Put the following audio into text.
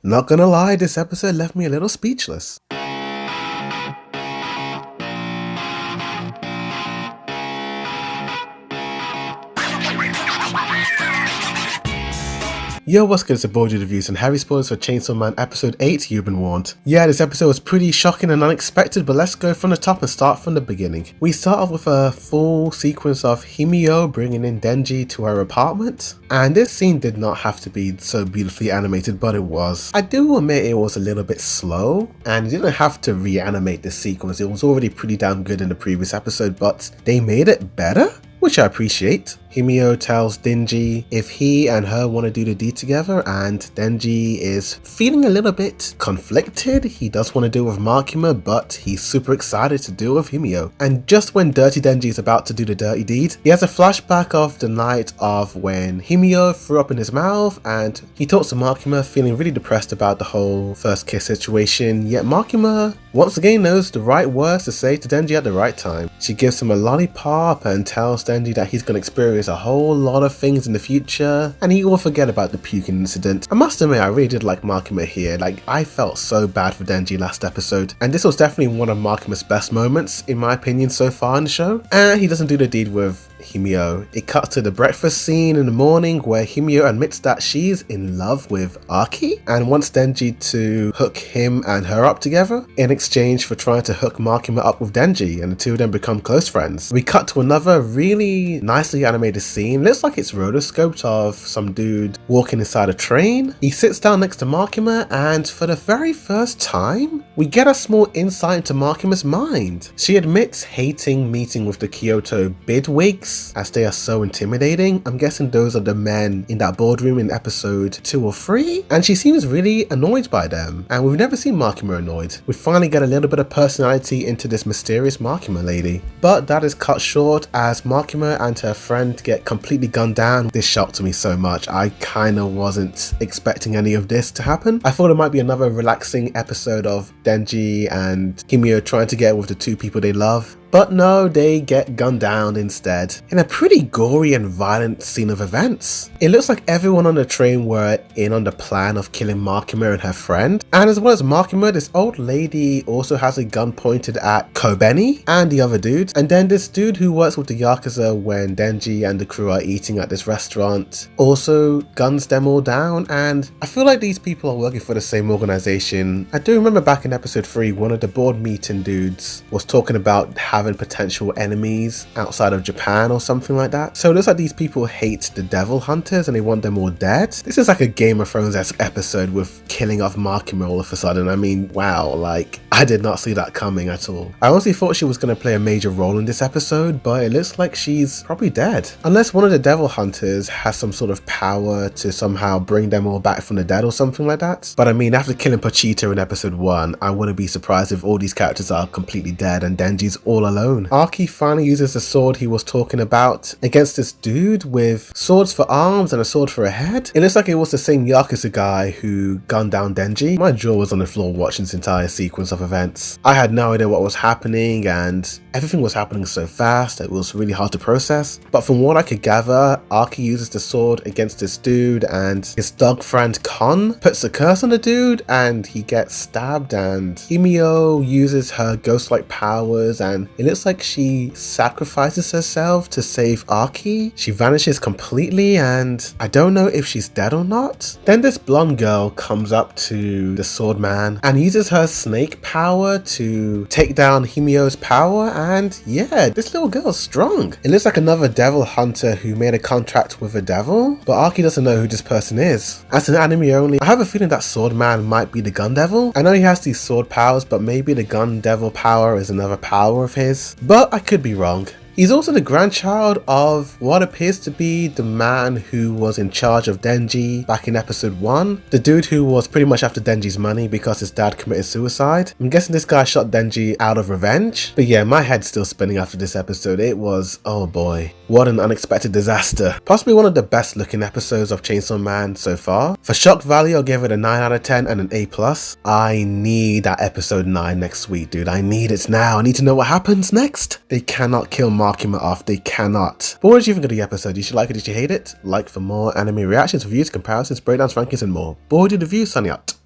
Not gonna lie, this episode left me a little speechless. Yo, what's good? It's a Board Reviews and heavy spoilers for Chainsaw Man episode 8, you've been warned. Yeah, this episode was pretty shocking and unexpected, but let's go from the top and start from the beginning. We start off with a full sequence of Himio bringing in Denji to her apartment, and this scene did not have to be so beautifully animated, but it was. I do admit it was a little bit slow, and you didn't have to reanimate this sequence. It was already pretty damn good in the previous episode, but they made it better, which I appreciate. Himio tells Denji if he and her want to do the deed together, and Denji is feeling a little bit conflicted. He does want to deal with Makima, but he's super excited to deal with Himio. And just when Dirty Denji is about to do the dirty deed, he has a flashback of the night of when Himio threw up in his mouth, and he talks to Makima feeling really depressed about the whole first kiss situation, yet Makima once again knows the right words to say to Denji at the right time. She gives him a lollipop and tells Denji that he's going to experience a whole lot of things in the future, and he will forget about the puking incident. I must admit, I really did like Makima here. Like, I felt so bad for Denji last episode, and this was definitely one of Makima's best moments, in my opinion, so far in the show. And he doesn't do the deed with Himio. It cuts to the breakfast scene in the morning where Himio admits that she's in love with Aki and wants Denji to hook him and her up together in exchange for trying to hook Makima up with Denji, and the two of them become close friends. We cut to another really nicely animated scene. Looks like it's rotoscoped of some dude walking inside a train. He sits down next to Makima, and for the very first time we get a small insight into Makima's mind. She admits hating meeting with the Kyoto bidwigs as they are so intimidating. I'm guessing those are the men in that boardroom in episode 2 or 3, and she seems really annoyed by them, and we've never seen Makima annoyed. We finally get a little bit of personality into this mysterious Makima lady, but that is cut short as Makima and her friend get completely gunned down. This shocked me so much. I kinda wasn't expecting any of this to happen. I thought it might be another relaxing episode of Denji and Himio trying to get with the two people they love, but no, they get gunned down instead in a pretty gory and violent scene of events. It looks like everyone on the train were in on the plan of killing Makima and her friend, and as well as Makima, this old lady also has a gun pointed at Kobeni and the other dudes, and then this dude who works with the Yakuza when Denji and the crew are eating at this restaurant also guns them all down, and I feel like these people are working for the same organization. I do remember back in episode 3, one of the board meeting dudes was talking about having potential enemies outside of Japan or something like that. So it looks like these people hate the devil hunters and they want them all dead. This is like a Game of Thrones-esque episode with killing off Makima all of a sudden. I mean, wow, like, I did not see that coming at all. I honestly thought she was going to play a major role in this episode, but it looks like she's probably dead. Unless one of the devil hunters has some sort of power to somehow bring them all back from the dead or something like that. But I mean, after killing Pochita in episode 1, I wouldn't be surprised if all these characters are completely dead and Denji's all alone. Aki finally uses the sword he was talking about against this dude with swords for arms and a sword for a head. It looks like it was the same Yakuza guy who gunned down Denji. My jaw was on the floor watching this entire sequence of events. I had no idea what was happening, and everything was happening so fast it was really hard to process. But from what I could gather, Aki uses the sword against this dude, and his dog friend Kon puts a curse on the dude and he gets stabbed, and Himio uses her ghost-like powers and it looks like she sacrifices herself to save Aki. She vanishes completely and I don't know if she's dead or not. Then this blonde girl comes up to the sword man and uses her snake power to take down Himio's power, and yeah, this little girl's strong. It looks like another devil hunter who made a contract with the devil, but Aki doesn't know who this person is. As an anime only, I have a feeling that sword man might be the gun devil. I know he has these sword powers, but maybe the gun devil power is another power of his, but I could be wrong. He's also the grandchild of what appears to be the man who was in charge of Denji back in episode 1. The dude who was pretty much after Denji's money because his dad committed suicide. I'm guessing this guy shot Denji out of revenge. But yeah, my head's still spinning after this episode. It was, oh boy, what an unexpected disaster. Possibly one of the best looking episodes of Chainsaw Man so far. For shock value, I'll give it a 9 out of 10 and an A+. I need that episode 9 next week, dude. I need it now. I need to know what happens next. They cannot kill Makima off. They cannot. But what did you think of the episode? Did you like it? Did you hate it? Like for more anime reactions, reviews, comparisons, breakdowns, rankings, and more. Boy, did the view, Sunny out.